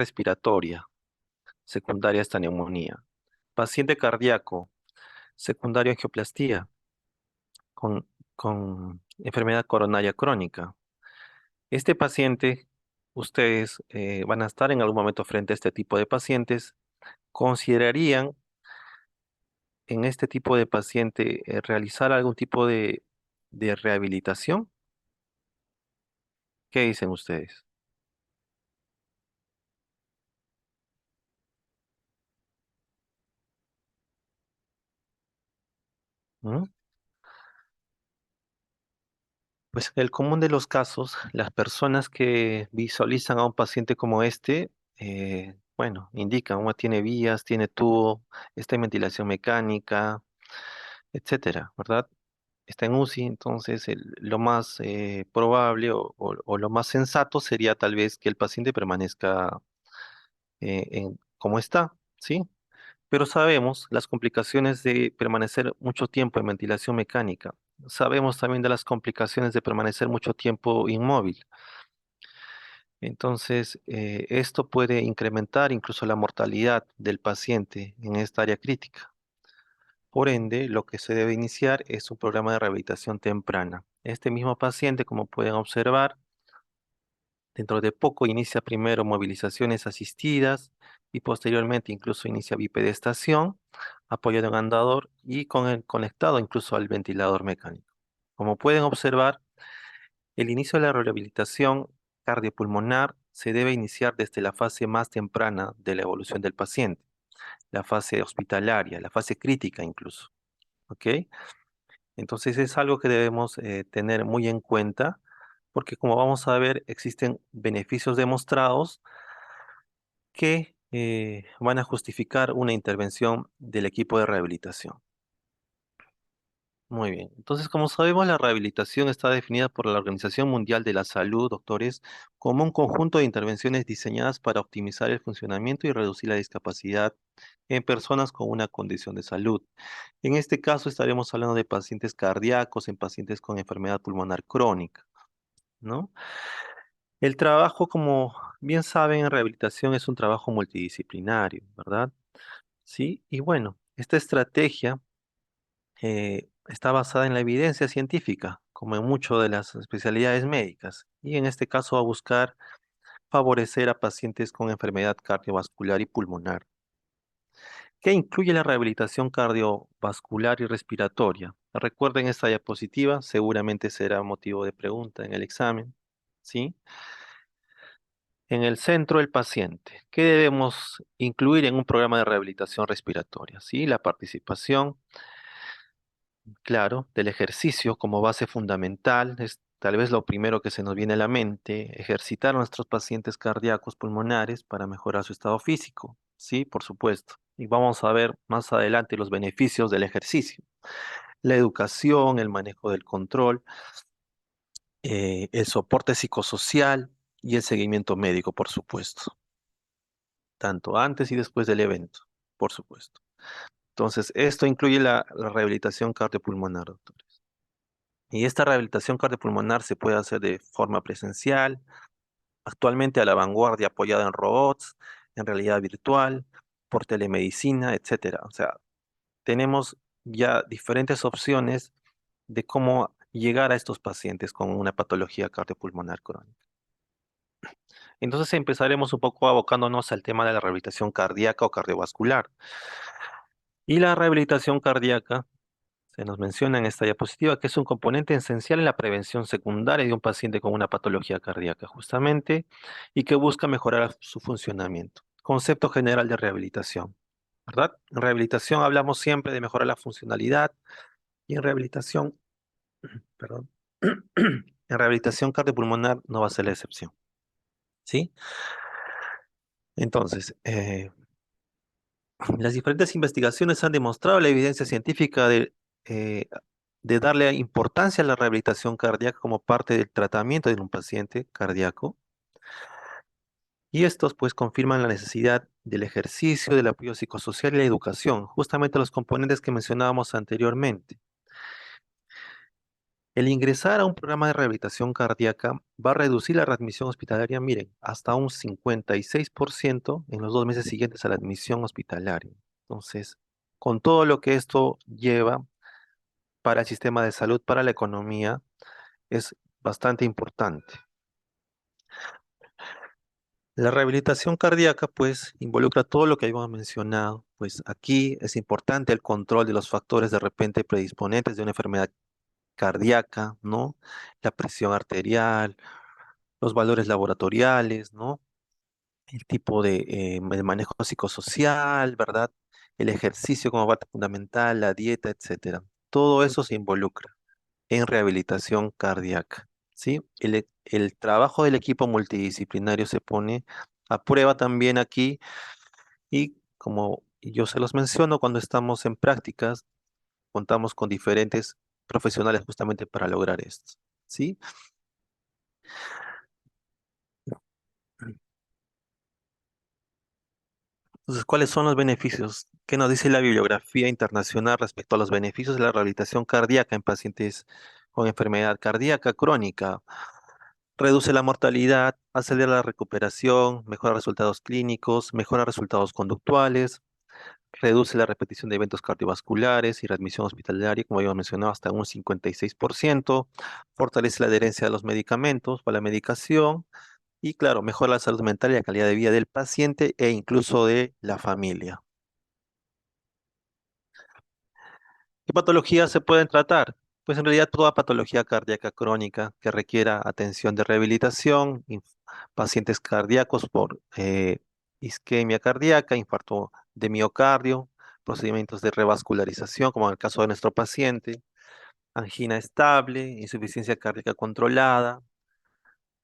respiratoria, secundaria a esta neumonía. Paciente cardíaco, secundario a angioplastía, con, con enfermedad coronaria crónica. Este paciente, ustedes van a estar en algún momento frente a este tipo de pacientes. ¿Considerarían en este tipo de paciente realizar algún tipo de rehabilitación? ¿Qué dicen ustedes? ¿Mm? Pues el común de los casos, las personas que visualizan a un paciente como este, bueno, indican, uno tiene vías, tiene tubo, está en ventilación mecánica, etcétera, ¿verdad? Está en UCI, entonces lo más probable o lo más sensato sería tal vez que el paciente permanezca como está, ¿sí? Pero sabemos las complicaciones de permanecer mucho tiempo en ventilación mecánica. Sabemos también de las complicaciones de permanecer mucho tiempo inmóvil. Entonces, esto puede incrementar incluso la mortalidad del paciente en esta área crítica. Por ende, lo que se debe iniciar es un programa de rehabilitación temprana. Este mismo paciente, como pueden observar, dentro de poco inicia primero movilizaciones asistidas y posteriormente incluso inicia bipedestación, apoyado en andador y con el conectado incluso al ventilador mecánico. Como pueden observar, el inicio de la rehabilitación cardiopulmonar se debe iniciar desde la fase más temprana de la evolución del paciente, la fase hospitalaria, la fase crítica incluso. ¿Ok? Entonces es algo que debemos tener muy en cuenta porque como vamos a ver existen beneficios demostrados que van a justificar una intervención del equipo de rehabilitación. Muy bien. Entonces, como sabemos, la rehabilitación está definida por la Organización Mundial de la Salud, doctores, como un conjunto de intervenciones diseñadas para optimizar el funcionamiento y reducir la discapacidad en personas con una condición de salud. En este caso, estaremos hablando de pacientes cardíacos, en pacientes con enfermedad pulmonar crónica, ¿no? El trabajo, como bien saben, en rehabilitación es un trabajo multidisciplinario, ¿verdad? Sí, y bueno, esta estrategia está basada en la evidencia científica, como en muchas de las especialidades médicas, y en este caso va a buscar favorecer a pacientes con enfermedad cardiovascular y pulmonar. ¿Qué incluye la rehabilitación cardiovascular y respiratoria? Recuerden esta diapositiva, seguramente será motivo de pregunta en el examen, ¿sí? En el centro, el paciente. ¿Qué debemos incluir en un programa de rehabilitación respiratoria? ¿Sí? La participación, claro, del ejercicio como base fundamental, es tal vez lo primero que se nos viene a la mente, ejercitar a nuestros pacientes cardíacos pulmonares para mejorar su estado físico, sí, por supuesto. Y vamos a ver más adelante los beneficios del ejercicio. La educación, el manejo del control, el soporte psicosocial y el seguimiento médico, por supuesto, tanto antes y después del evento, por supuesto. Entonces, esto incluye la rehabilitación cardiopulmonar, doctor. Y esta rehabilitación cardiopulmonar se puede hacer de forma presencial, actualmente a la vanguardia apoyada en robots, en realidad virtual, por telemedicina, etcétera. O sea, tenemos ya diferentes opciones de cómo llegar a estos pacientes con una patología cardiopulmonar crónica. Entonces empezaremos un poco abocándonos al tema de la rehabilitación cardíaca o cardiovascular. Y la rehabilitación cardíaca se nos menciona en esta diapositiva que es un componente esencial en la prevención secundaria de un paciente con una patología cardíaca, justamente, y que busca mejorar su funcionamiento. Concepto general de rehabilitación, ¿verdad? En rehabilitación hablamos siempre de mejorar la funcionalidad y en rehabilitación, perdón, en rehabilitación cardiopulmonar no va a ser la excepción, ¿sí? Entonces, las diferentes investigaciones han demostrado la evidencia científica eh, de darle importancia a la rehabilitación cardíaca como parte del tratamiento de un paciente cardíaco. Y estos pues confirman la necesidad del ejercicio, del apoyo psicosocial y la educación, justamente los componentes que mencionábamos anteriormente. El ingresar a un programa de rehabilitación cardíaca va a reducir la readmisión hospitalaria, miren, hasta un 56% en los 2 meses siguientes a la admisión hospitalaria. Entonces, con todo lo que esto lleva para el sistema de salud, para la economía, es bastante importante. La rehabilitación cardíaca, pues, involucra todo lo que habíamos mencionado. Pues aquí es importante el control de los factores de repente predisponentes de una enfermedad cardíaca, ¿no? La presión arterial, los valores laboratoriales, ¿no? El tipo de manejo psicosocial, ¿verdad? El ejercicio como parte fundamental, la dieta, etcétera. Todo eso se involucra en rehabilitación cardíaca, ¿sí? El trabajo del equipo multidisciplinario se pone a prueba también aquí y como yo se los menciono, cuando estamos en prácticas, contamos con diferentes profesionales justamente para lograr esto, ¿sí? Entonces, ¿cuáles son los beneficios? ¿Qué nos dice la bibliografía internacional respecto a los beneficios de la rehabilitación cardíaca en pacientes con enfermedad cardíaca crónica? Reduce la mortalidad, acelera la recuperación, mejora resultados clínicos, mejora resultados conductuales, reduce la repetición de eventos cardiovasculares y readmisión hospitalaria, como habíamos mencionado, hasta un 56%, fortalece la adherencia a los medicamentos, a la medicación y, claro, mejora la salud mental y la calidad de vida del paciente e incluso de la familia. ¿Qué patologías se pueden tratar? Pues en realidad toda patología cardíaca crónica que requiera atención de rehabilitación, pacientes cardíacos por isquemia cardíaca, infarto de miocardio, procedimientos de revascularización, como en el caso de nuestro paciente, angina estable, insuficiencia cardíaca controlada,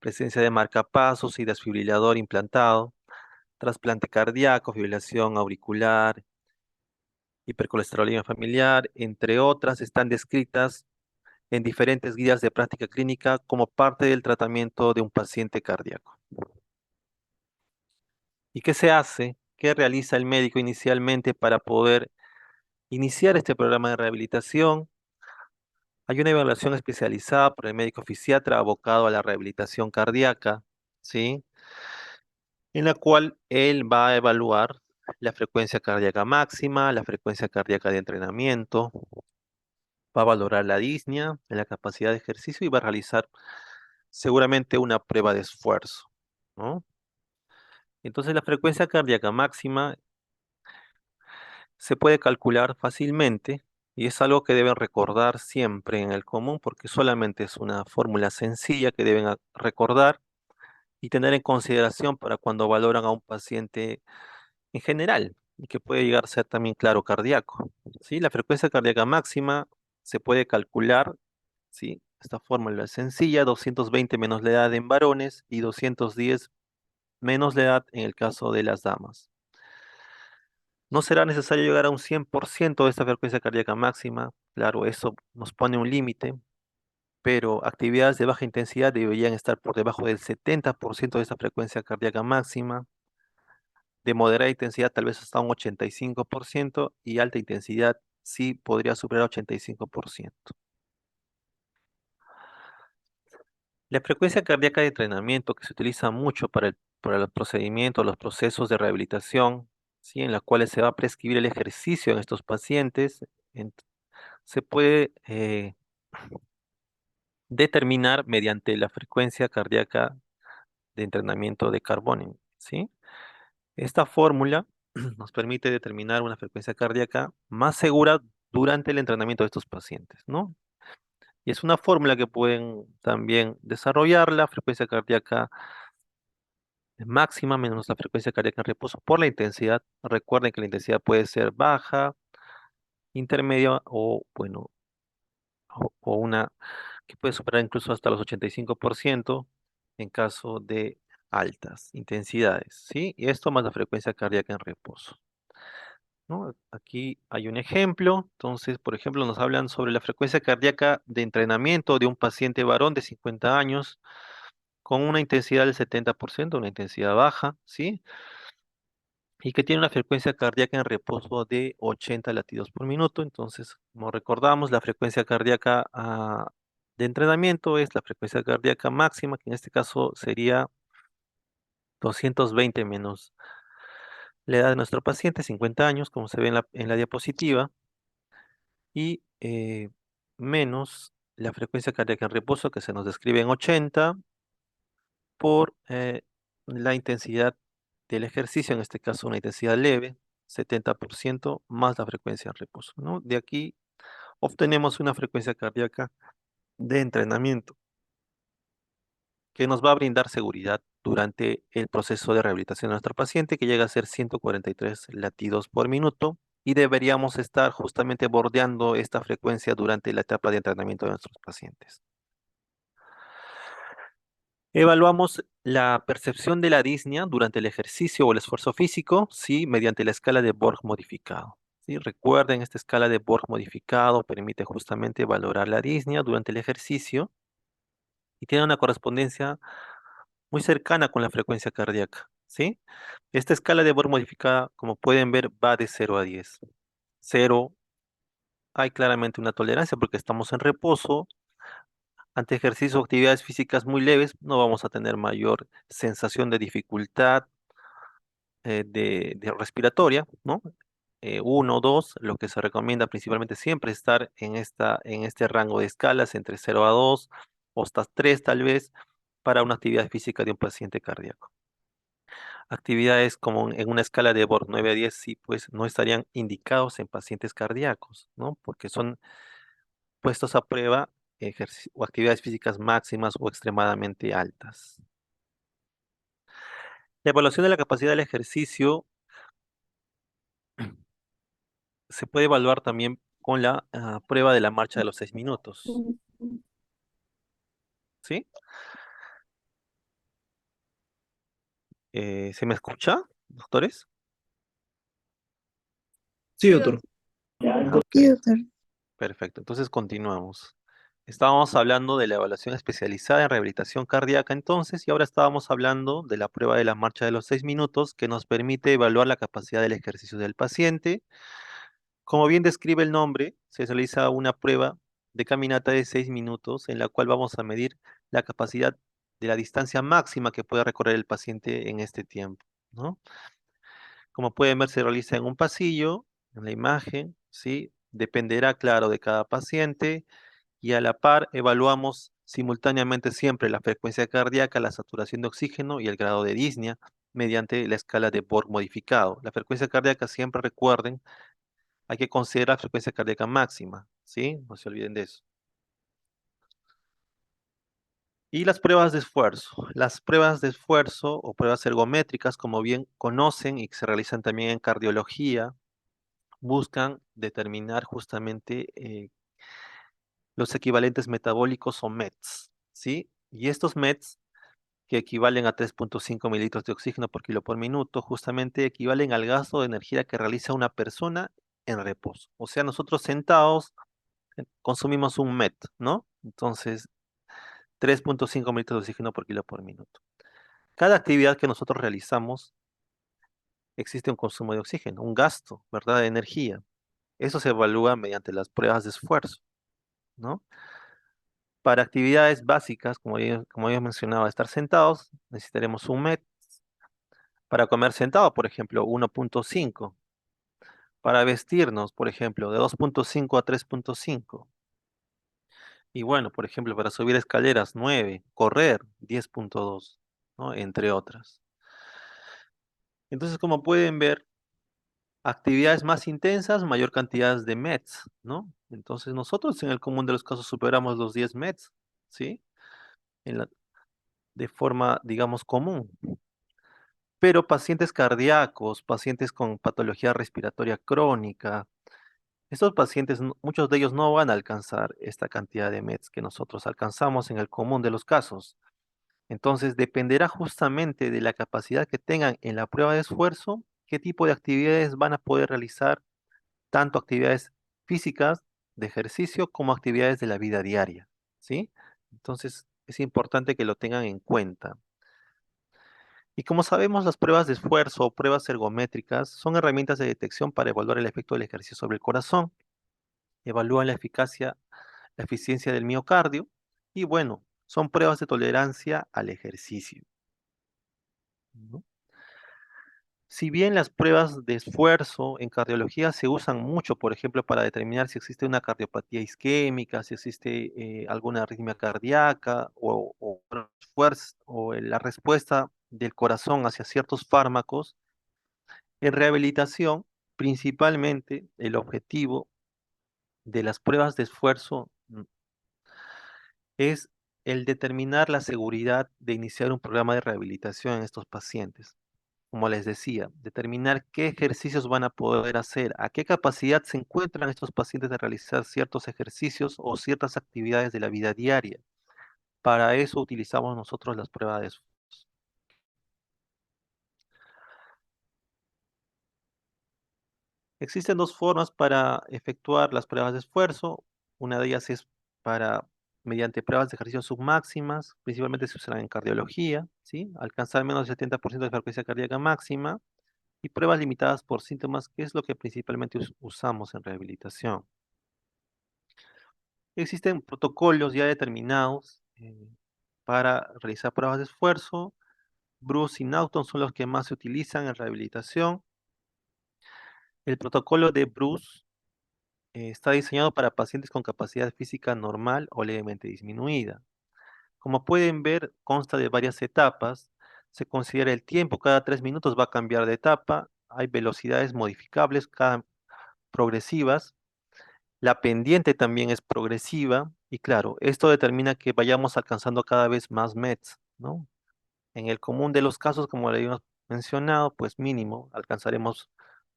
presencia de marcapasos y desfibrilador implantado, trasplante cardíaco, fibrilación auricular, hipercolesterolemia familiar, entre otras, están descritas en diferentes guías de práctica clínica como parte del tratamiento de un paciente cardíaco. ¿Y qué se hace? ¿Qué realiza el médico inicialmente para poder iniciar este programa de rehabilitación? Hay una evaluación especializada por el médico fisiatra abocado a la rehabilitación cardíaca, ¿sí? En la cual él va a evaluar la frecuencia cardíaca máxima, la frecuencia cardíaca de entrenamiento, va a valorar la disnea, la capacidad de ejercicio y va a realizar seguramente una prueba de esfuerzo, ¿no? Entonces la frecuencia cardíaca máxima se puede calcular fácilmente y es algo que deben recordar siempre en el común porque solamente es una fórmula sencilla que deben recordar y tener en consideración para cuando valoran a un paciente en general y que puede llegar a ser también claro cardíaco. ¿Sí? La frecuencia cardíaca máxima se puede calcular, ¿sí? Esta fórmula es sencilla, 220 menos la edad en varones y 210 menos la edad en el caso de las damas. No será necesario llegar a un 100% de esta frecuencia cardíaca máxima, claro, eso nos pone un límite, pero actividades de baja intensidad deberían estar por debajo del 70% de esta frecuencia cardíaca máxima, de moderada intensidad tal vez hasta un 85% y alta intensidad sí podría superar 85%. La frecuencia cardíaca de entrenamiento que se utiliza mucho para los procedimientos, los procesos de rehabilitación, ¿sí? En la cuales se va a prescribir el ejercicio en estos pacientes, en- se puede determinar mediante la frecuencia cardíaca de entrenamiento de Carbonell, ¿sí? Esta fórmula nos permite determinar una frecuencia cardíaca más segura durante el entrenamiento de estos pacientes, ¿no? Y es una fórmula que pueden también desarrollar la frecuencia cardíaca máxima menos la frecuencia cardíaca en reposo por la intensidad. Recuerden que la intensidad puede ser baja, intermedia o, bueno, o una que puede superar incluso hasta los 85% en caso de altas intensidades, ¿sí? Y esto más la frecuencia cardíaca en reposo, ¿no? Aquí hay un ejemplo. Entonces, por ejemplo, nos hablan sobre la frecuencia cardíaca de entrenamiento de un paciente varón de 50 años con una intensidad del 70%, una intensidad baja, ¿sí? Y que tiene una frecuencia cardíaca en reposo de 80 latidos por minuto. Entonces, como recordamos, la frecuencia cardíaca de entrenamiento es la frecuencia cardíaca máxima, que en este caso sería 220 menos la edad de nuestro paciente, 50 años, como se ve en la diapositiva, y menos la frecuencia cardíaca en reposo, que se nos describe en 80, por la intensidad del ejercicio, en este caso una intensidad leve, 70% más la frecuencia en reposo, ¿no? De aquí obtenemos una frecuencia cardíaca de entrenamiento que nos va a brindar seguridad durante el proceso de rehabilitación de nuestro paciente, que llega a ser 143 latidos por minuto, y deberíamos estar justamente bordeando esta frecuencia durante la etapa de entrenamiento de nuestros pacientes. Evaluamos la percepción de la disnea durante el ejercicio o el esfuerzo físico, ¿sí? Mediante la escala de Borg modificado. ¿Sí? Recuerden, esta escala de Borg modificado permite justamente valorar la disnea durante el ejercicio y tiene una correspondencia muy cercana con la frecuencia cardíaca, ¿sí? Esta escala de Borg modificada, como pueden ver, va de 0 a 10. 0, hay claramente una tolerancia porque estamos en reposo. Ante ejercicios o actividades físicas muy leves, no vamos a tener mayor sensación de dificultad de respiratoria, ¿no? 1, 2, lo que se recomienda principalmente siempre es estar en este rango de escalas entre 0 a 2 o hasta 3 tal vez para una actividad física de un paciente cardíaco. Actividades como en una escala de Borg 9 a 10 sí, pues no estarían indicados en pacientes cardíacos, ¿no? Porque son puestos a prueba o actividades físicas máximas o extremadamente altas. La evaluación de la capacidad del ejercicio se puede evaluar también con la prueba de la marcha de los 6 minutos, ¿sí? ¿Se me escucha, doctores? Sí, doctor. Ok, Sí, doctor. perfecto. Entonces continuamos. Estábamos hablando de la evaluación especializada en rehabilitación cardíaca entonces, y ahora estábamos hablando de la prueba de la marcha de los 6 minutos que nos permite evaluar la capacidad del ejercicio del paciente. Como bien describe el nombre, se realiza una prueba de caminata de 6 minutos en la cual vamos a medir la capacidad de la distancia máxima que puede recorrer el paciente en este tiempo, ¿no? Como pueden ver, se realiza en un pasillo, en la imagen, ¿sí? Dependerá, claro, de cada paciente y a la par evaluamos simultáneamente siempre la frecuencia cardíaca, la saturación de oxígeno y el grado de disnea mediante la escala de Borg modificado. La frecuencia cardíaca, siempre recuerden, hay que considerar frecuencia cardíaca máxima, ¿sí? No se olviden de eso. Y las pruebas de esfuerzo. Las pruebas de esfuerzo o pruebas ergométricas, como bien conocen y que se realizan también en cardiología, buscan determinar justamente los equivalentes metabólicos o METs, ¿sí? Y estos METs, que equivalen a 3.5 mililitros de oxígeno por kilo por minuto, justamente equivalen al gasto de energía que realiza una persona en reposo. O sea, nosotros sentados consumimos un MET, ¿no? Entonces, 3.5 mililitros de oxígeno por kilo por minuto. Cada actividad que nosotros realizamos, existe un consumo de oxígeno, un gasto, ¿verdad? De energía. Eso se evalúa mediante las pruebas de esfuerzo, ¿no? Para actividades básicas, como yo mencionaba, estar sentados, necesitaremos un MET. Para comer sentado, por ejemplo, 1.5. Para vestirnos, por ejemplo, de 2.5 a 3.5. Y bueno, por ejemplo, para subir escaleras, 9. Correr, 10.2, ¿no? Entre otras. Entonces, como pueden ver, actividades más intensas, mayor cantidad de METs, ¿no? Entonces, nosotros en el común de los casos superamos los 10 METs, ¿sí? En la- de forma, digamos, común. Pero pacientes cardíacos, pacientes con patología respiratoria crónica, estos pacientes, muchos de ellos no van a alcanzar esta cantidad de METs que nosotros alcanzamos en el común de los casos. Entonces, dependerá justamente de la capacidad que tengan en la prueba de esfuerzo, qué tipo de actividades van a poder realizar, tanto actividades físicas de ejercicio como actividades de la vida diaria, ¿sí? Entonces, es importante que lo tengan en cuenta. Y como sabemos, las pruebas de esfuerzo o pruebas ergométricas son herramientas de detección para evaluar el efecto del ejercicio sobre el corazón. Evalúan la eficiencia del miocardio Y bueno, son pruebas de tolerancia al ejercicio, ¿no? Si bien las pruebas de esfuerzo en cardiología se usan mucho, por ejemplo, para determinar si existe una cardiopatía isquémica, si existe alguna arritmia cardíaca o la respuesta del corazón hacia ciertos fármacos, en rehabilitación, principalmente el objetivo de las pruebas de esfuerzo es el determinar la seguridad de iniciar un programa de rehabilitación en estos pacientes. Como les decía, determinar qué ejercicios van a poder hacer, a qué capacidad se encuentran estos pacientes de realizar ciertos ejercicios o ciertas actividades de la vida diaria. Para eso utilizamos nosotros las pruebas de esfuerzo. Existen dos formas para efectuar las pruebas de esfuerzo. Una de ellas es para mediante pruebas de ejercicio submáximas, principalmente se usan en cardiología, ¿sí? Alcanzar menos del 70% de frecuencia cardíaca máxima y pruebas limitadas por síntomas, que es lo que principalmente usamos en rehabilitación. Existen protocolos ya determinados para realizar pruebas de esfuerzo. Bruce y Naughton son los que más se utilizan en rehabilitación. El protocolo de Bruce está diseñado para pacientes con capacidad física normal o levemente disminuida. Como pueden ver, consta de varias etapas. Se considera el tiempo, cada 3 minutos va a cambiar de etapa. Hay velocidades modificables, cada progresivas. La pendiente también es progresiva y claro, esto determina que vayamos alcanzando cada vez más METs, ¿no? En el común de los casos, como le habíamos mencionado, pues mínimo alcanzaremos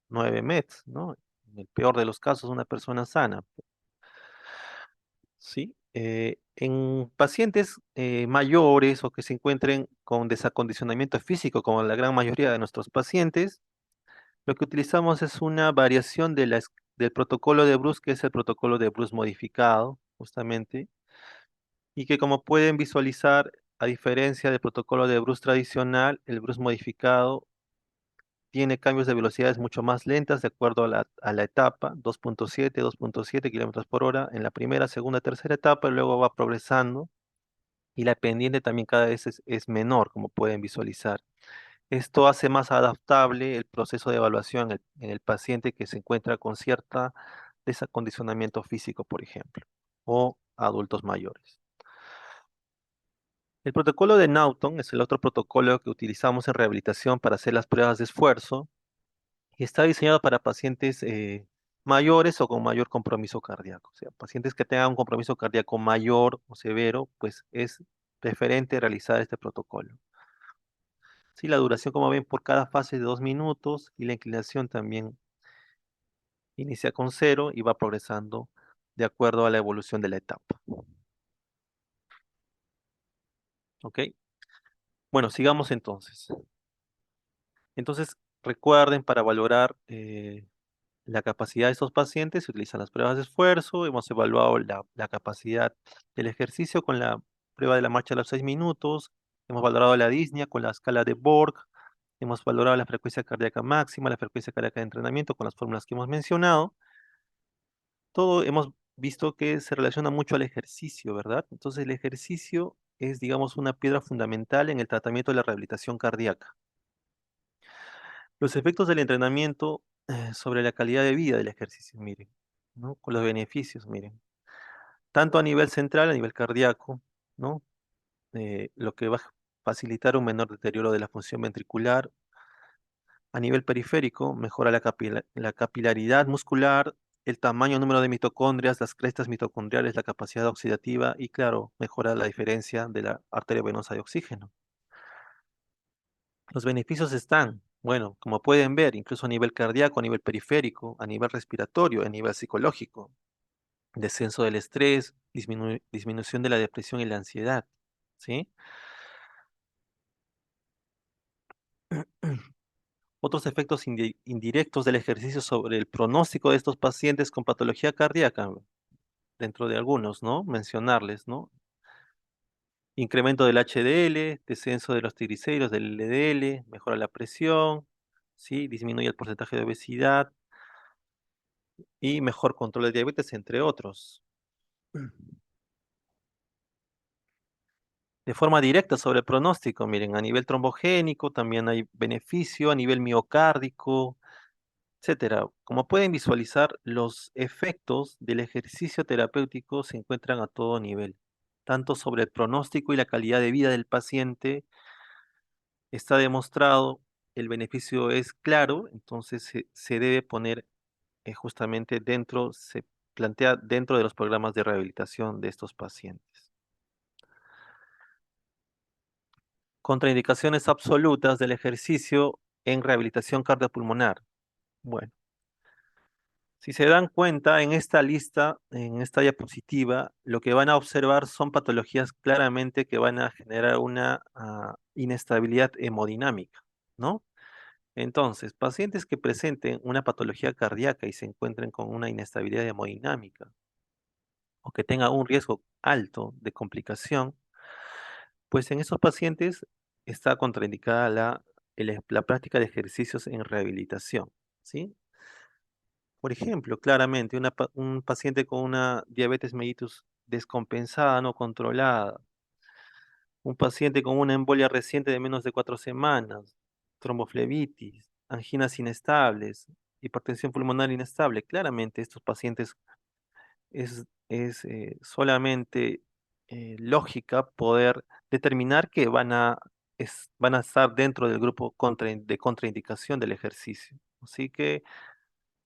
9 METs, ¿no? En el peor de los casos, una persona sana, ¿sí? En pacientes mayores o que se encuentren con desacondicionamiento físico, como la gran mayoría de nuestros pacientes, lo que utilizamos es una variación del protocolo de Bruce, que es el protocolo de Bruce modificado, justamente, y que como pueden visualizar, a diferencia del protocolo de Bruce tradicional, el Bruce modificado tiene cambios de velocidades mucho más lentas de acuerdo a la etapa, 2.7 kilómetros por hora en la primera, segunda, tercera etapa, y luego va progresando, y la pendiente también cada vez es menor, como pueden visualizar. Esto hace más adaptable el proceso de evaluación en el paciente que se encuentra con cierta desacondicionamiento físico, por ejemplo, o adultos mayores. El protocolo de Naughton es el otro protocolo que utilizamos en rehabilitación para hacer las pruebas de esfuerzo y está diseñado para pacientes mayores o con mayor compromiso cardíaco. O sea, pacientes que tengan un compromiso cardíaco mayor o severo, pues es preferente realizar este protocolo. Sí, la duración, como ven, por cada fase de 2 minutos y la inclinación también inicia con 0 y va progresando de acuerdo a la evolución de la etapa. ¿Ok? Bueno, sigamos entonces. Entonces, recuerden, para valorar la capacidad de estos pacientes se utilizan las pruebas de esfuerzo. Hemos evaluado la capacidad del ejercicio con la prueba de la marcha a los 6 minutos. Hemos valorado la disnea con la escala de Borg. Hemos valorado la frecuencia cardíaca máxima, la frecuencia cardíaca de entrenamiento con las fórmulas que hemos mencionado. Todo hemos visto que se relaciona mucho al ejercicio, ¿verdad? Entonces el ejercicio es, digamos, una piedra fundamental en el tratamiento de la rehabilitación cardíaca. Los efectos del entrenamiento sobre la calidad de vida del ejercicio, miren, ¿no? Con los beneficios, miren, tanto a nivel central, a nivel cardíaco, ¿no? Lo que va a facilitar un menor deterioro de la función ventricular. A nivel periférico, mejora la capilaridad muscular, el tamaño, número de mitocondrias, las crestas mitocondriales, la capacidad oxidativa y, claro, mejora la diferencia de la arteria venosa de oxígeno. Los beneficios están, bueno, como pueden ver, incluso a nivel cardíaco, a nivel periférico, a nivel respiratorio, a nivel psicológico, descenso del estrés, disminución de la depresión y la ansiedad, ¿sí? Otros efectos indirectos del ejercicio sobre el pronóstico de estos pacientes con patología cardíaca, dentro de algunos, ¿no? Mencionarles, ¿no? Incremento del HDL, descenso de los triglicéridos, del LDL, mejora la presión, ¿sí? Disminuye el porcentaje de obesidad y mejor control de diabetes, entre otros. de forma directa sobre el pronóstico. Miren, a nivel trombogénico también hay beneficio, a nivel miocárdico, etcétera. Como pueden visualizar, los efectos del ejercicio terapéutico se encuentran a todo nivel, tanto sobre el pronóstico y la calidad de vida del paciente. Está demostrado, el beneficio es claro, entonces se debe poner justamente dentro, se plantea dentro de los programas de rehabilitación de estos pacientes. Contraindicaciones absolutas del ejercicio en rehabilitación cardiopulmonar. Bueno, si se dan cuenta en esta lista, en esta diapositiva, lo que van a observar son patologías claramente que van a generar una inestabilidad hemodinámica, ¿no? Entonces, pacientes que presenten una patología cardíaca y se encuentren con una inestabilidad hemodinámica o que tengan un riesgo alto de complicación, pues en esos pacientes está contraindicada la práctica de ejercicios en rehabilitación, ¿sí? Por ejemplo, claramente un paciente con una diabetes mellitus descompensada, no controlada, un paciente con una embolia reciente de menos de 4 semanas, tromboflebitis, anginas inestables, hipertensión pulmonar inestable. Claramente estos pacientes es solamente lógica poder determinar que van a estar dentro del grupo de contraindicación del ejercicio. Así que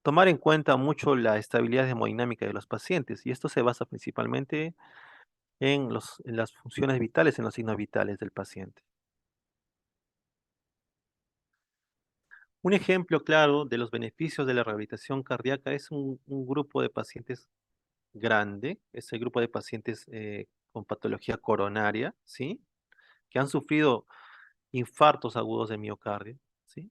tomar en cuenta mucho la estabilidad hemodinámica de los pacientes, y esto se basa principalmente en las funciones vitales, en los signos vitales del paciente. Un ejemplo claro de los beneficios de la rehabilitación cardíaca es un grupo de pacientes grande, es el grupo de pacientes con patología coronaria, ¿sí? Que han sufrido infartos agudos de miocardio, ¿sí?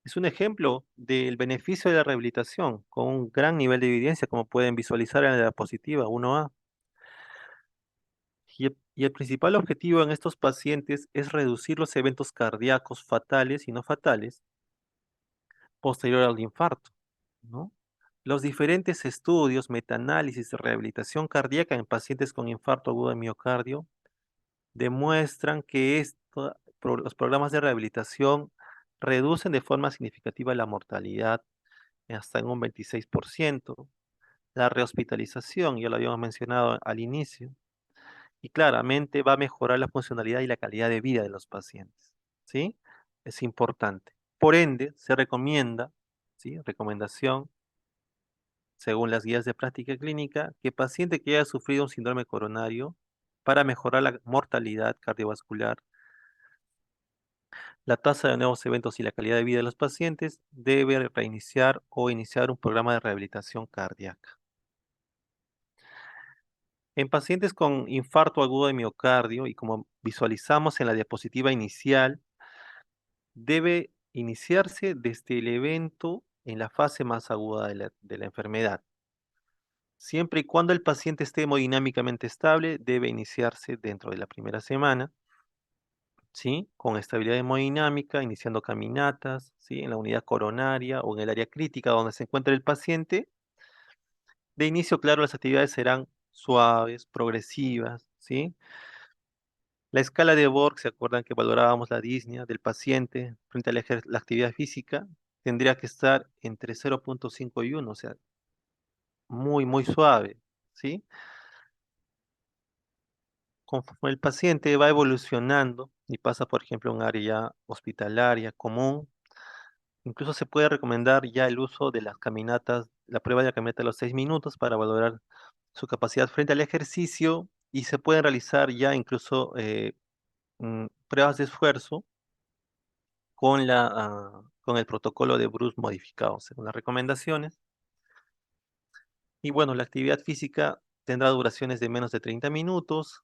Es un ejemplo del beneficio de la rehabilitación con un gran nivel de evidencia, como pueden visualizar en la diapositiva 1A. Y el principal objetivo en estos pacientes es reducir los eventos cardíacos fatales y no fatales posterior al infarto, ¿no? Los diferentes estudios, metaanálisis de rehabilitación cardíaca en pacientes con infarto agudo de miocardio demuestran que los programas de rehabilitación reducen de forma significativa la mortalidad hasta en un 26%, la rehospitalización, ya lo habíamos mencionado al inicio, y claramente va a mejorar la funcionalidad y la calidad de vida de los pacientes, ¿sí? Es importante. Por ende, se recomienda, ¿sí? Recomendación, según las guías de práctica clínica, que paciente que haya sufrido un síndrome coronario, para mejorar la mortalidad cardiovascular, la tasa de nuevos eventos y la calidad de vida de los pacientes, debe reiniciar o iniciar un programa de rehabilitación cardíaca. En pacientes con infarto agudo de miocardio, y como visualizamos en la diapositiva inicial, debe iniciarse desde el evento en la fase más aguda de la enfermedad. Siempre y cuando el paciente esté hemodinámicamente estable, debe iniciarse dentro de la primera semana, ¿sí? Con estabilidad hemodinámica, iniciando caminatas, ¿sí? En la unidad coronaria o en el área crítica donde se encuentra el paciente. De inicio, claro, las actividades serán suaves, progresivas, ¿sí? La escala de Borg, ¿se acuerdan que valorábamos la disnea del paciente frente a la actividad física? Tendría que estar entre 0,5 y 1, o sea, muy, muy suave, ¿sí? Conforme el paciente va evolucionando y pasa, por ejemplo, a un área hospitalaria común, incluso se puede recomendar ya el uso de las caminatas, la prueba de la caminata a los 6 minutos para valorar su capacidad frente al ejercicio, y se pueden realizar ya incluso pruebas de esfuerzo con el protocolo de Bruce modificado según las recomendaciones. Y bueno, la actividad física tendrá duraciones de menos de 30 minutos,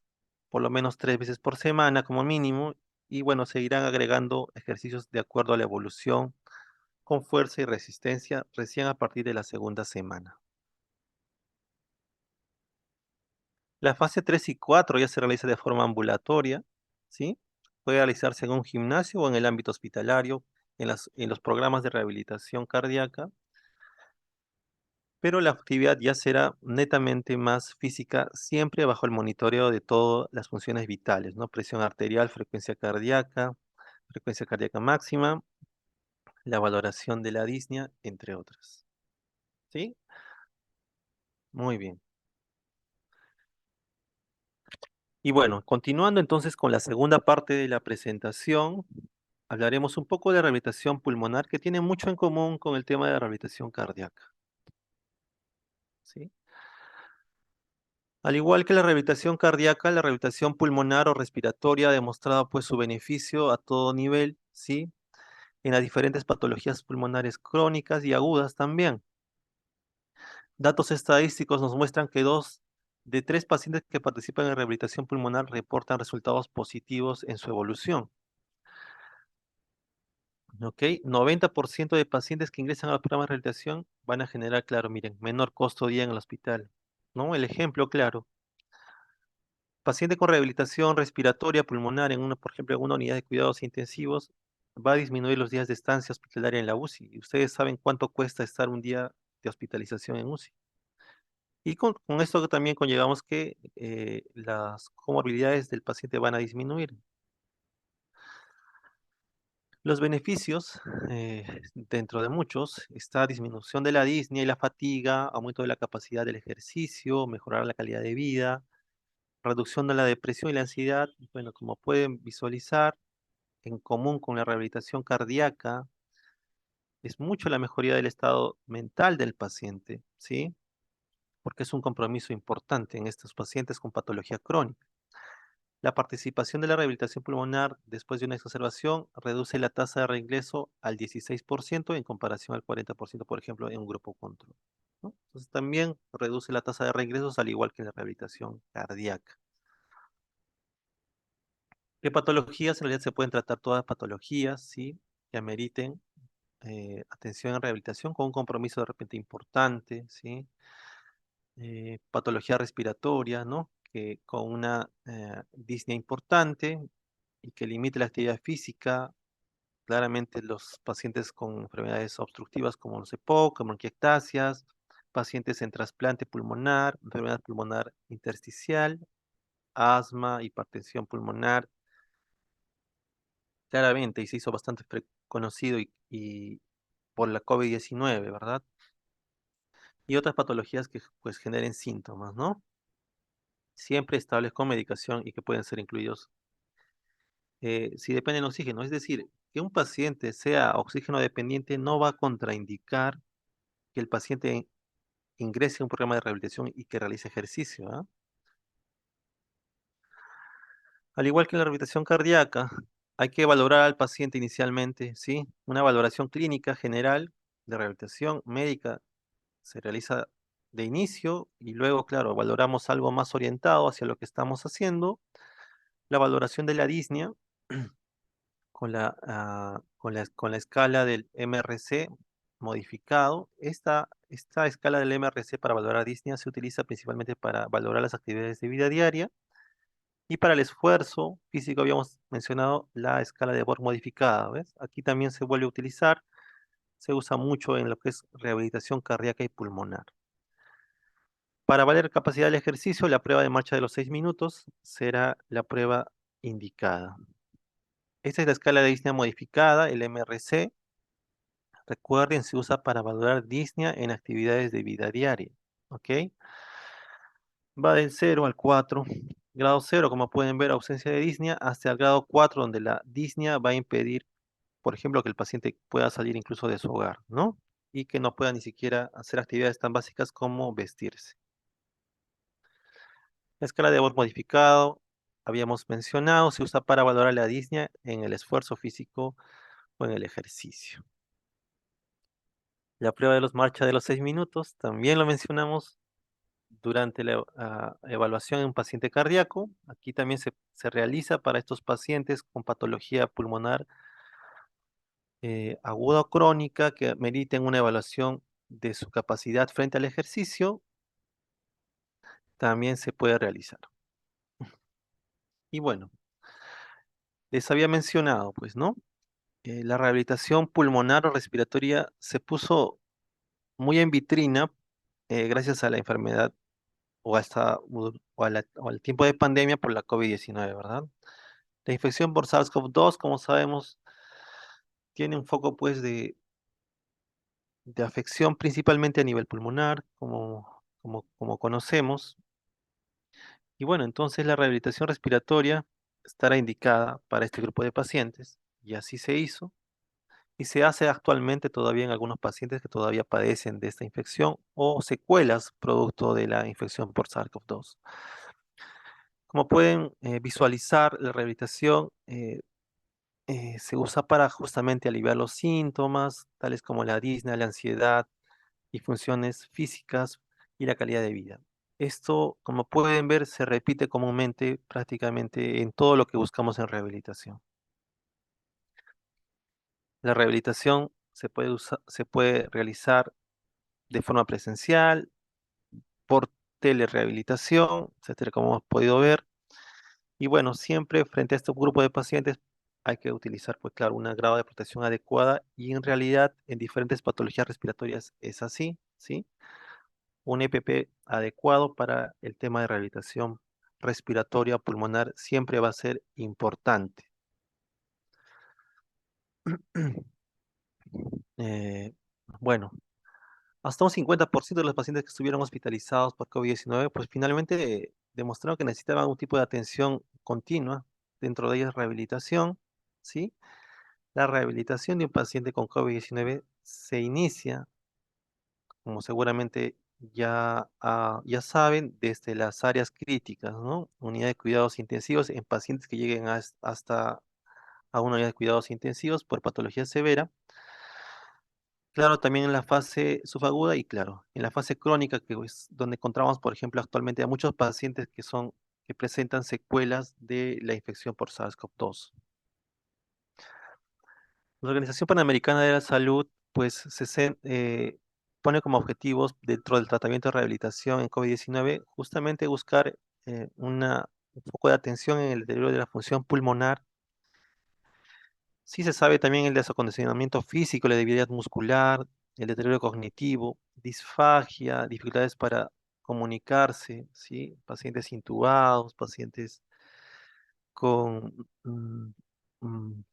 por lo menos 3 veces por semana como mínimo, y bueno, se irán agregando ejercicios de acuerdo a la evolución con fuerza y resistencia recién a partir de la segunda semana. La fase 3 y 4 ya se realiza de forma ambulatoria, ¿sí? Puede realizarse en un gimnasio o en el ámbito hospitalario, en los programas de rehabilitación cardíaca, pero la actividad ya será netamente más física, siempre bajo el monitoreo de todas las funciones vitales, ¿no? Presión arterial, frecuencia cardíaca máxima, la valoración de la disnea, entre otras. ¿Sí? Muy bien. Y bueno, continuando entonces con la segunda parte de la presentación, hablaremos un poco de rehabilitación pulmonar que tiene mucho en común con el tema de la rehabilitación cardíaca. ¿Sí? Al igual que la rehabilitación cardíaca, la rehabilitación pulmonar o respiratoria ha demostrado pues su beneficio a todo nivel, ¿sí? En las diferentes patologías pulmonares crónicas y agudas también. Datos estadísticos nos muestran que 2 de 3 pacientes que participan en rehabilitación pulmonar reportan resultados positivos en su evolución. ¿Ok? 90% de pacientes que ingresan al programa de rehabilitación van a generar, claro, miren, menor costo día en el hospital, ¿no? El ejemplo, claro. Paciente con rehabilitación respiratoria pulmonar en una, por ejemplo, en una unidad de cuidados intensivos, va a disminuir los días de estancia hospitalaria en la UCI. Y ustedes saben cuánto cuesta estar un día de hospitalización en UCI. Y con esto también conllevamos que las comorbilidades del paciente van a disminuir. Los beneficios, dentro de muchos, está disminución de la disnea y la fatiga, aumento de la capacidad del ejercicio, mejorar la calidad de vida, reducción de la depresión y la ansiedad. Bueno, como pueden visualizar, en común con la rehabilitación cardíaca, es mucho la mejoría del estado mental del paciente, ¿sí? Porque es un compromiso importante en estos pacientes con patología crónica. La participación de la rehabilitación pulmonar después de una exacerbación reduce la tasa de reingreso al 16% en comparación al 40%, por ejemplo, en un grupo control, ¿no? Entonces también reduce la tasa de reingresos al igual que la rehabilitación cardíaca. ¿Qué patologías? En realidad se pueden tratar todas patologías, ¿sí? Que ameriten atención en rehabilitación con un compromiso de repente importante, ¿sí? Patología respiratoria, ¿no? Que con una disnea importante y que limite la actividad física. Claramente los pacientes con enfermedades obstructivas como los EPOC, bronquiectasias, pacientes en trasplante pulmonar, enfermedad pulmonar intersticial, asma, hipertensión pulmonar, claramente, y se hizo bastante conocido y por la COVID-19, ¿verdad? Y otras patologías que pues generen síntomas, ¿no? Siempre estables con medicación y que pueden ser incluidos si dependen del oxígeno. Es decir, que un paciente sea oxígeno dependiente no va a contraindicar que el paciente ingrese a un programa de rehabilitación y que realice ejercicio, ¿ah? Al igual que en la rehabilitación cardíaca, hay que valorar al paciente inicialmente, ¿sí? Una valoración clínica general de rehabilitación médica se realiza de inicio y luego, claro, valoramos algo más orientado hacia lo que estamos haciendo. La valoración de la disnea con la escala del MRC modificado. Esta escala del MRC para valorar disnea se utiliza principalmente para valorar las actividades de vida diaria. Y para el esfuerzo físico habíamos mencionado la escala de Borg modificada, ¿ves? Aquí también se vuelve a utilizar, se usa mucho en lo que es rehabilitación cardíaca y pulmonar. Para valer capacidad del ejercicio, la prueba de marcha de los 6 minutos será la prueba indicada. Esta es la escala de disnea modificada, el MRC. Recuerden, se usa para valorar disnea en actividades de vida diaria, ¿ok? Va del 0 al 4. Grado 0, como pueden ver, ausencia de disnea, hasta el grado 4, donde la disnea va a impedir, por ejemplo, que el paciente pueda salir incluso de su hogar, ¿no? Y que no pueda ni siquiera hacer actividades tan básicas como vestirse. La escala de Borg modificado, habíamos mencionado, se usa para valorar la disnea en el esfuerzo físico o en el ejercicio. La prueba de los marcha de los 6 minutos, también lo mencionamos durante la evaluación en un paciente cardíaco. Aquí también se realiza para estos pacientes con patología pulmonar aguda o crónica que meriten una evaluación de su capacidad frente al ejercicio, también se puede realizar. Y bueno, les había mencionado, pues, ¿no? La rehabilitación pulmonar o respiratoria se puso muy en vitrina gracias a la enfermedad o al tiempo de pandemia por la COVID-19, ¿verdad? La infección por SARS-CoV-2, como sabemos, tiene un foco pues de afección principalmente a nivel pulmonar, como conocemos. Y bueno, entonces la rehabilitación respiratoria estará indicada para este grupo de pacientes, y así se hizo, y se hace actualmente todavía en algunos pacientes que todavía padecen de esta infección o secuelas producto de la infección por SARS-CoV-2. Como pueden visualizar, la rehabilitación se usa para justamente aliviar los síntomas, tales como la disnea, la ansiedad y funciones físicas y la calidad de vida. Esto, como pueden ver, se repite comúnmente prácticamente en todo lo que buscamos en rehabilitación. La rehabilitación se puede realizar de forma presencial, por telerehabilitación, etcétera, como hemos podido ver. Y bueno, siempre frente a este grupo de pacientes hay que utilizar, pues claro, un grado de protección adecuada, y en realidad en diferentes patologías respiratorias es así, ¿sí? Un EPP adecuado para el tema de rehabilitación respiratoria pulmonar siempre va a ser importante. Eh, bueno, hasta un 50% de los pacientes que estuvieron hospitalizados por COVID-19, pues finalmente demostraron que necesitaban un tipo de atención continua, dentro de ellas rehabilitación, ¿sí? La rehabilitación de un paciente con COVID-19 se inicia, como seguramente ya saben, desde las áreas críticas, ¿no? Unidad de cuidados intensivos en pacientes que lleguen hasta a una unidad de cuidados intensivos por patología severa. Claro, también en la fase subaguda y claro, en la fase crónica, que es donde encontramos, por ejemplo, actualmente a muchos pacientes que presentan secuelas de la infección por SARS-CoV-2. La Organización Panamericana de la Salud, pues, pone como objetivos dentro del tratamiento de rehabilitación en COVID-19 justamente buscar un foco de atención en el deterioro de la función pulmonar. Sí se sabe también el desacondicionamiento físico, la debilidad muscular, el deterioro cognitivo, disfagia, dificultades para comunicarse, ¿sí? Pacientes intubados, pacientes con, mm, mm,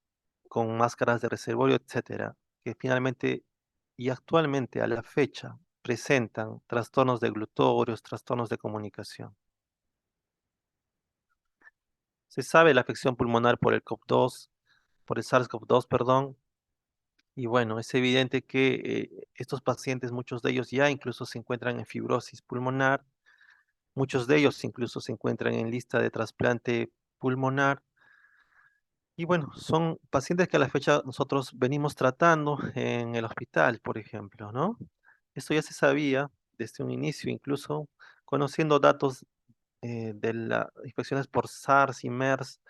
con máscaras de reservorio, etcétera, que finalmente y actualmente a la fecha presentan trastornos deglutorios, trastornos de comunicación. Se sabe la afección pulmonar por el COV-2, por el SARS-CoV-2, perdón, y bueno, es evidente que estos pacientes, muchos de ellos ya incluso se encuentran en fibrosis pulmonar, muchos de ellos incluso se encuentran en lista de trasplante pulmonar. Y bueno, son pacientes que a la fecha nosotros venimos tratando en el hospital, por ejemplo, ¿no? Esto ya se sabía desde un inicio, incluso conociendo datos de las infecciones por SARS y MERS,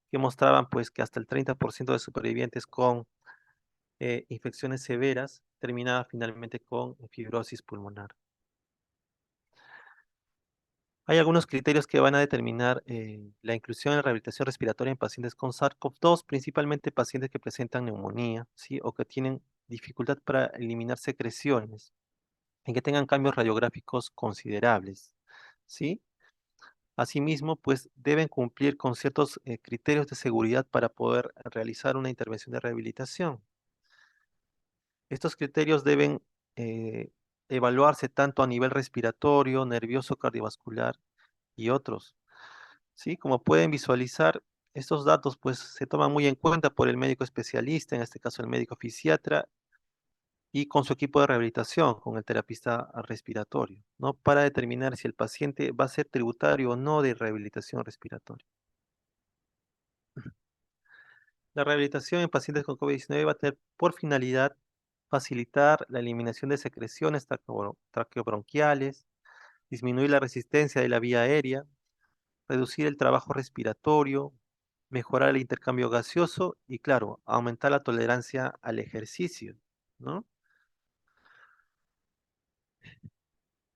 que mostraban pues que hasta el 30% de supervivientes con infecciones severas terminaba finalmente con fibrosis pulmonar. Hay algunos criterios que van a determinar la inclusión en rehabilitación respiratoria en pacientes con SARS-CoV-2, principalmente pacientes que presentan neumonía, ¿sí? O que tienen dificultad para eliminar secreciones y que tengan cambios radiográficos considerables, ¿sí? Asimismo, pues deben cumplir con ciertos criterios de seguridad para poder realizar una intervención de rehabilitación. Estos criterios deben eh, evaluarse tanto a nivel respiratorio, nervioso, cardiovascular y otros. Sí, como pueden visualizar, estos datos pues se toman muy en cuenta por el médico especialista, en este caso el médico fisiatra, y con su equipo de rehabilitación, con el terapista respiratorio, ¿no? Para determinar si el paciente va a ser tributario o no de rehabilitación respiratoria. La rehabilitación en pacientes con COVID-19 va a tener por finalidad facilitar la eliminación de secreciones traqueobronquiales, disminuir la resistencia de la vía aérea, reducir el trabajo respiratorio, mejorar el intercambio gaseoso y, claro, aumentar la tolerancia al ejercicio, ¿no?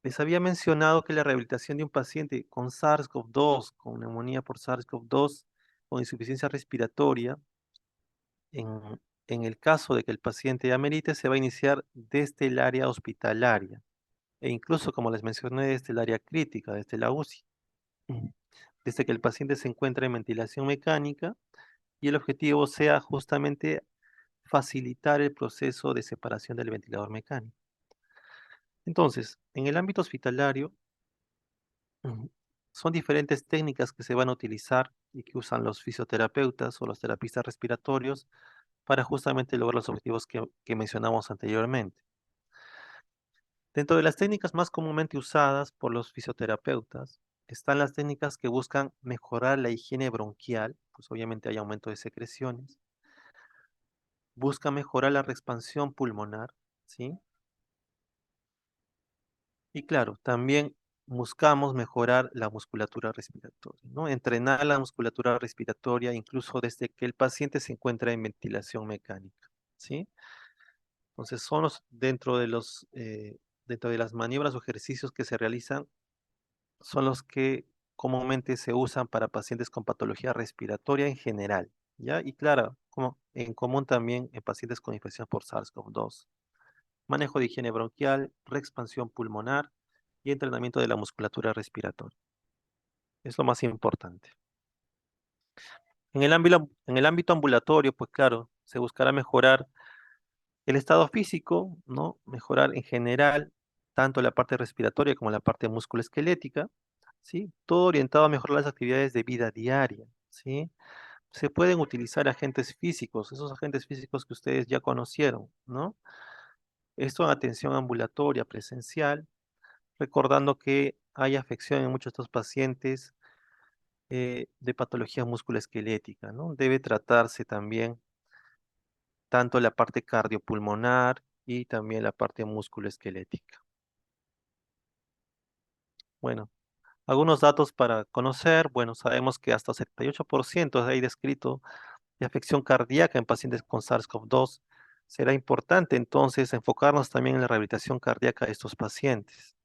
Les había mencionado que la rehabilitación de un paciente con SARS-CoV-2, con neumonía por SARS-CoV-2, con insuficiencia respiratoria, en el caso de que el paciente amerite, se va a iniciar desde el área hospitalaria. e incluso, como les mencioné, desde el área crítica, desde la UCI, mm, desde que el paciente se encuentra en ventilación mecánica y el objetivo sea justamente facilitar el proceso de separación del ventilador mecánico. Entonces, en el ámbito hospitalario, ujú, son diferentes técnicas que se van a utilizar y que usan los fisioterapeutas o los terapistas respiratorios para justamente lograr los objetivos que mencionamos anteriormente. Dentro de las técnicas más comúnmente usadas por los fisioterapeutas están las técnicas que buscan mejorar la higiene bronquial, pues obviamente hay aumento de secreciones, busca mejorar la expansión pulmonar, ¿sí? Y claro, también buscamos mejorar la musculatura respiratoria, ¿no? Entrenar la musculatura respiratoria incluso desde que el paciente se encuentra en ventilación mecánica, ¿sí? Entonces son dentro de las maniobras o ejercicios que se realizan, son los que comúnmente se usan para pacientes con patología respiratoria en general, ¿ya? Y claro, como en común también en pacientes con infección por SARS-CoV-2. Manejo de higiene bronquial, reexpansión pulmonar y entrenamiento de la musculatura respiratoria. Es lo más importante. En el ámbito ambulatorio, pues claro, se buscará mejorar el estado físico, ¿no? Mejorar en general tanto la parte respiratoria como la parte musculoesquelética, ¿sí? Todo orientado a mejorar las actividades de vida diaria, ¿sí? Se pueden utilizar agentes físicos, esos agentes físicos que ustedes ya conocieron, ¿no? Esto en atención ambulatoria presencial, recordando que hay afección en muchos de estos pacientes de patología musculoesquelética, ¿no? Debe tratarse también tanto la parte cardiopulmonar y también la parte musculoesquelética. Bueno, algunos datos para conocer. Bueno, sabemos que hasta 78% hay descrito de afección cardíaca en pacientes con SARS-CoV-2. Será importante entonces enfocarnos también en la rehabilitación cardíaca de estos pacientes,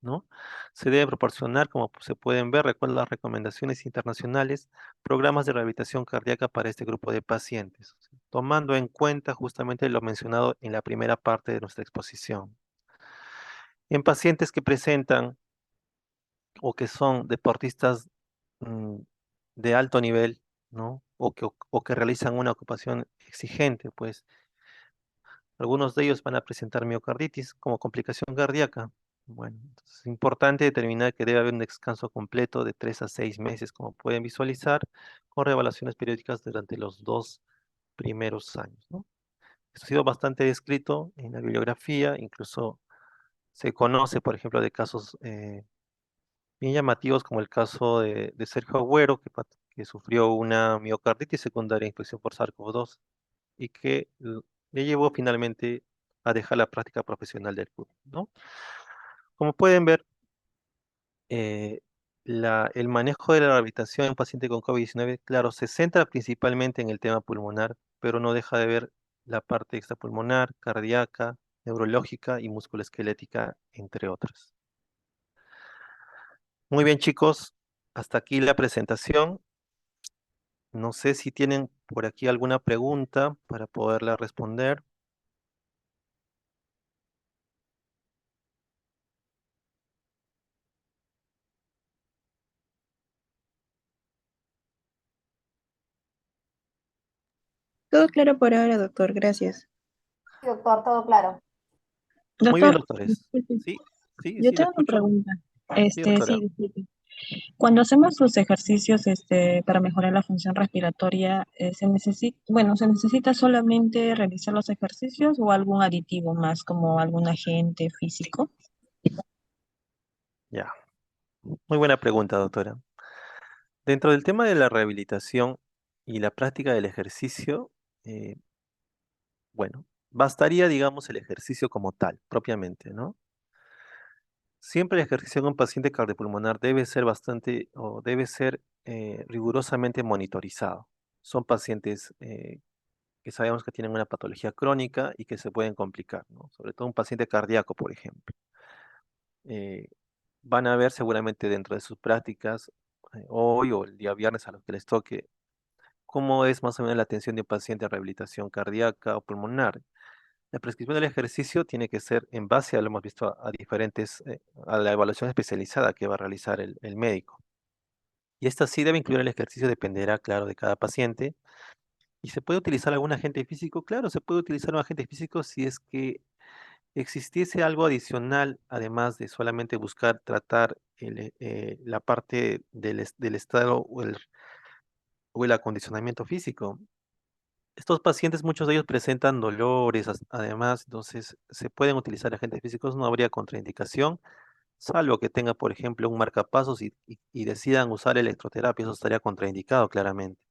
¿no? Se debe proporcionar, como se pueden ver, recuerda las recomendaciones internacionales, programas de rehabilitación cardíaca para este grupo de pacientes, ¿sí? Tomando en cuenta justamente lo mencionado en la primera parte de nuestra exposición. En pacientes que presentan o que son deportistas mm, de alto nivel, ¿no? O que realizan una ocupación exigente, pues algunos de ellos van a presentar miocarditis como complicación cardíaca. Bueno, entonces es importante determinar que debe haber un descanso completo de 3 a 6 meses, como pueden visualizar, con reevaluaciones periódicas durante los 2 primeros años, ¿no? Esto ha sido bastante descrito en la bibliografía, incluso se conoce, por ejemplo, de casos bien llamativos como el caso de Sergio Agüero, que sufrió una miocarditis secundaria a infección por SARS-CoV-2 y que le llevó finalmente a dejar la práctica profesional del fútbol, ¿no? Como pueden ver, eh, el manejo de la rehabilitación en paciente con COVID-19, claro, se centra principalmente en el tema pulmonar, pero no deja de ver la parte extrapulmonar, cardíaca, neurológica y musculoesquelética, entre otras. Muy bien, chicos, hasta aquí la presentación. No sé si tienen por aquí alguna pregunta para poderla responder. Todo claro por ahora, doctor. Gracias. Sí, doctor, todo claro. Muy bien, Doctor, doctores. disculpe, Sí, sí, yo sí, la tengo una escucho. pregunta. Sí, doctora. Sí, disculpe. Cuando hacemos los ejercicios, para mejorar la función respiratoria, ¿se necesita solamente realizar los ejercicios o algún aditivo más, como algún agente físico? Ya. Muy buena pregunta, doctora. Dentro del tema de la rehabilitación y la práctica del ejercicio, eh, bueno, bastaría, digamos, el ejercicio como tal, propiamente, ¿no? Siempre el ejercicio en un paciente cardiopulmonar debe ser bastante o debe ser rigurosamente monitorizado. Son pacientes que sabemos que tienen una patología crónica y que se pueden complicar, ¿no? Sobre todo un paciente cardíaco, por ejemplo. Eh, Van a ver seguramente dentro de sus prácticas, hoy o el día viernes a los que les toque, cómo es más o menos la atención de un paciente en rehabilitación cardíaca o pulmonar. La prescripción del ejercicio tiene que ser en base a lo hemos visto a diferentes, a la evaluación especializada que va a realizar el médico. Y esta sí debe incluir el ejercicio, dependerá, claro, de cada paciente. ¿Y se puede utilizar algún agente físico? Claro, se puede utilizar un agente físico si es que existiese algo adicional, además de solamente buscar tratar la parte del estado o el acondicionamiento físico. Estos pacientes, muchos de ellos presentan dolores, además, entonces se pueden utilizar agentes físicos, no habría contraindicación, salvo que tenga, por ejemplo, un marcapasos y decidan usar electroterapia, eso estaría contraindicado claramente.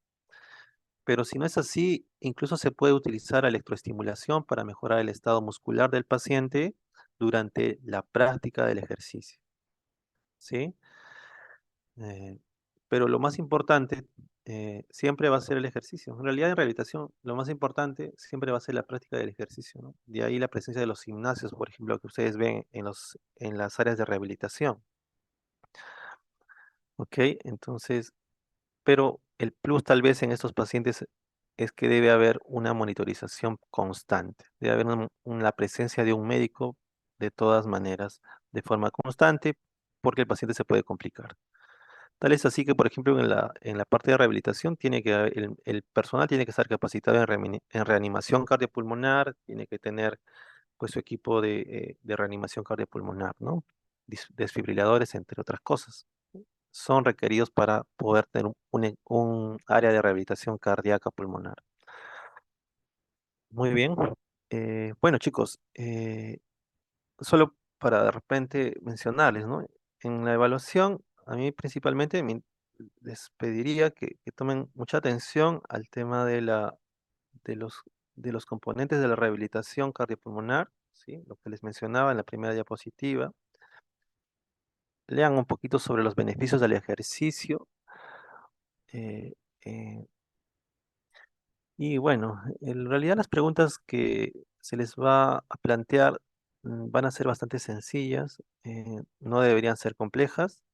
Pero si no es así, incluso se puede utilizar electroestimulación para mejorar el estado muscular del paciente durante la práctica del ejercicio, ¿sí? Eh, pero lo más importante siempre va a ser el ejercicio. En realidad, en rehabilitación, lo más importante siempre va a ser la práctica del ejercicio, ¿no? De ahí la presencia de los gimnasios, por ejemplo, que ustedes ven en las áreas de rehabilitación, ¿ok? Entonces, pero el plus tal vez en estos pacientes es que debe haber una monitorización constante, debe haber la presencia de un médico de todas maneras, de forma constante, porque el paciente se puede complicar. Tal es así que, por ejemplo, en la parte de rehabilitación, el personal tiene que estar capacitado en reanimación cardiopulmonar, tiene que tener pues, su equipo de reanimación cardiopulmonar, ¿no? Desfibriladores, entre otras cosas. Son requeridos para poder tener un área de rehabilitación cardíaca pulmonar. Muy bien. Bueno, chicos, solo para de repente mencionarles, ¿no? En la evaluación, a mí principalmente les pediría que tomen mucha atención al tema de los, de los componentes de la rehabilitación cardiopulmonar, ¿sí? Lo que les mencionaba en la primera diapositiva. Lean un poquito sobre los beneficios del ejercicio. eh, eh, y bueno, en realidad las preguntas que se les va a plantear van a ser bastante sencillas, no deberían ser complejas.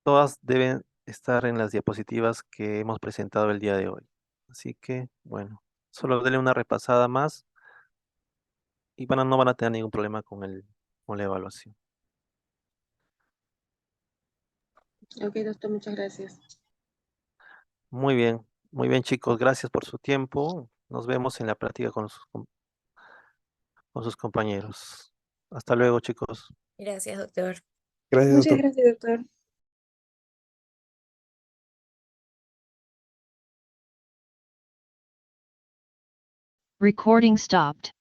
Todas deben estar en las diapositivas que hemos presentado el día de hoy. Así que, bueno, solo denle una repasada más y no van a tener ningún problema con la evaluación. Ok, doctor, muchas gracias. Muy bien chicos, gracias por su tiempo. Nos vemos en la práctica con sus compañeros. Hasta luego chicos. Gracias, doctor. Gracias, Muchas doctor. gracias, doctor. Recording stopped.